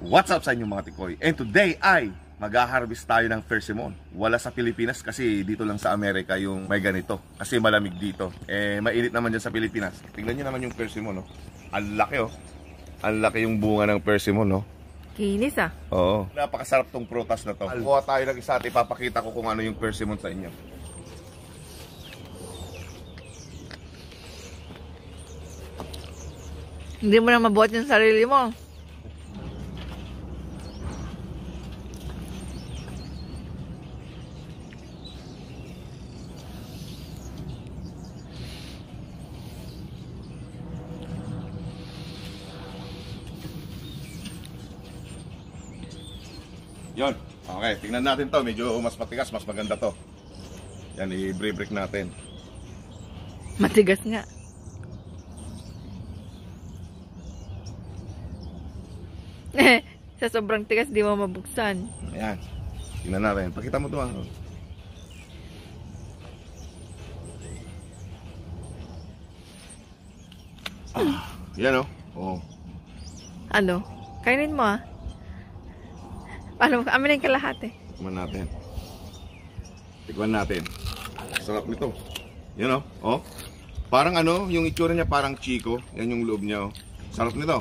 What's up sa inyo mga tikoy? And today ay mag-harvest tayo ng persimmon. Wala sa Pilipinas kasi dito lang sa Amerika yung may ganito. Kasi malamig dito. Mainit naman dyan sa Pilipinas. Tingnan nyo naman yung persimmon, no? Ang laki, oh. Ang laki yung bunga ng persimmon, no? Kinis, ah. Oo. Napakasarap tong prutas na to. Kuha tayo ng isa at ipapakita ko kung ano yung persimmon sa inyo. Hindi mo na mabuhat yung sarili mo. Yon. Okay, tingnan natin to. Medyo mas matigas, mas maganda to. Yan, i-break natin. Matigas nga. Sa sobrang tigas, di mo mabuksan. Ayan. Tingnan natin. Pakita mo to, ah. Yan, oh. Oh. Ano? Kainin mo, ah. Paano? Amin yung kalahati. Tikman natin. Tikman natin. Sarap nito. Yan, oh. Oh. Parang ano, yung itsura niya parang chiko. Yan yung loob niya, oh. Sarap nito.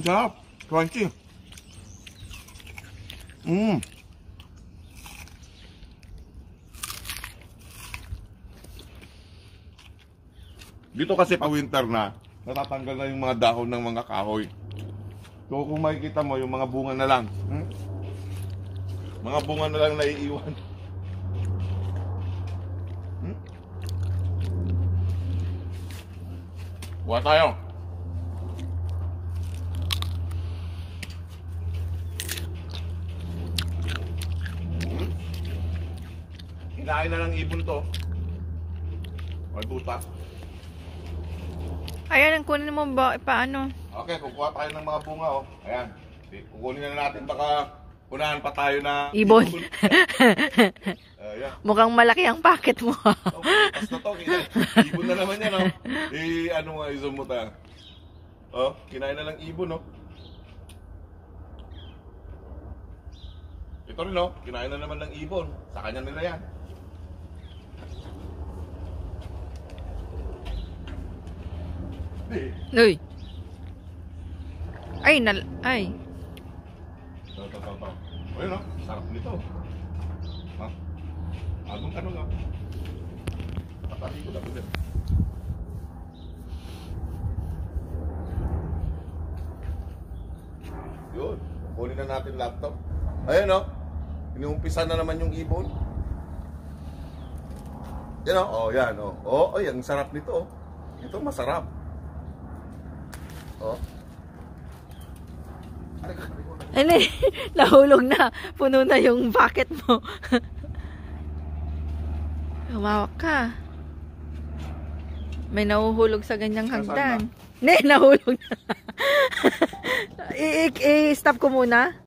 Sarap. Crunchy. Dito kasi pa winter na, natatanggal na yung mga dahon ng mga kahoy. So kung makikita mo, yung mga bunga na lang. Mga bunga na lang naiiwan. Buha tayo. Hinain na ng ibon to. O tuta. Ayan, ang kunin mo ba? Paano? Okay, kukuha tayo ng mga bunga, oh. Ayan. Kukunin na natin, baka unahan pa tayo na ibon. Ayan. Mukhang malaki ang packet mo. Basta to, ibon na naman yan, oh. Ano nga, iso mo tayo. Oh, kinain na lang ibon, oh. Ito rin, oh. Kinain na naman ng ibon. Sa kanya nila yan. Uy. Ay, ay. Ito. Ayun, oh. Sarap nito. Ha? Agong ano nga. Patali ko na ito din. Yun. Kunin na natin laptop. Ayun, oh. Inuumpisa na naman yung ibon. Yan, oh. Oh, yan, oh. Oh, ay, ang sarap nito, oh. Ito masarap. Oh. Hindi, nahulog na. Puno na yung bucket mo. Humawak ka. May nahuhulog sa ganyang hagdan. Hindi, nahulog na. I-stop ko muna.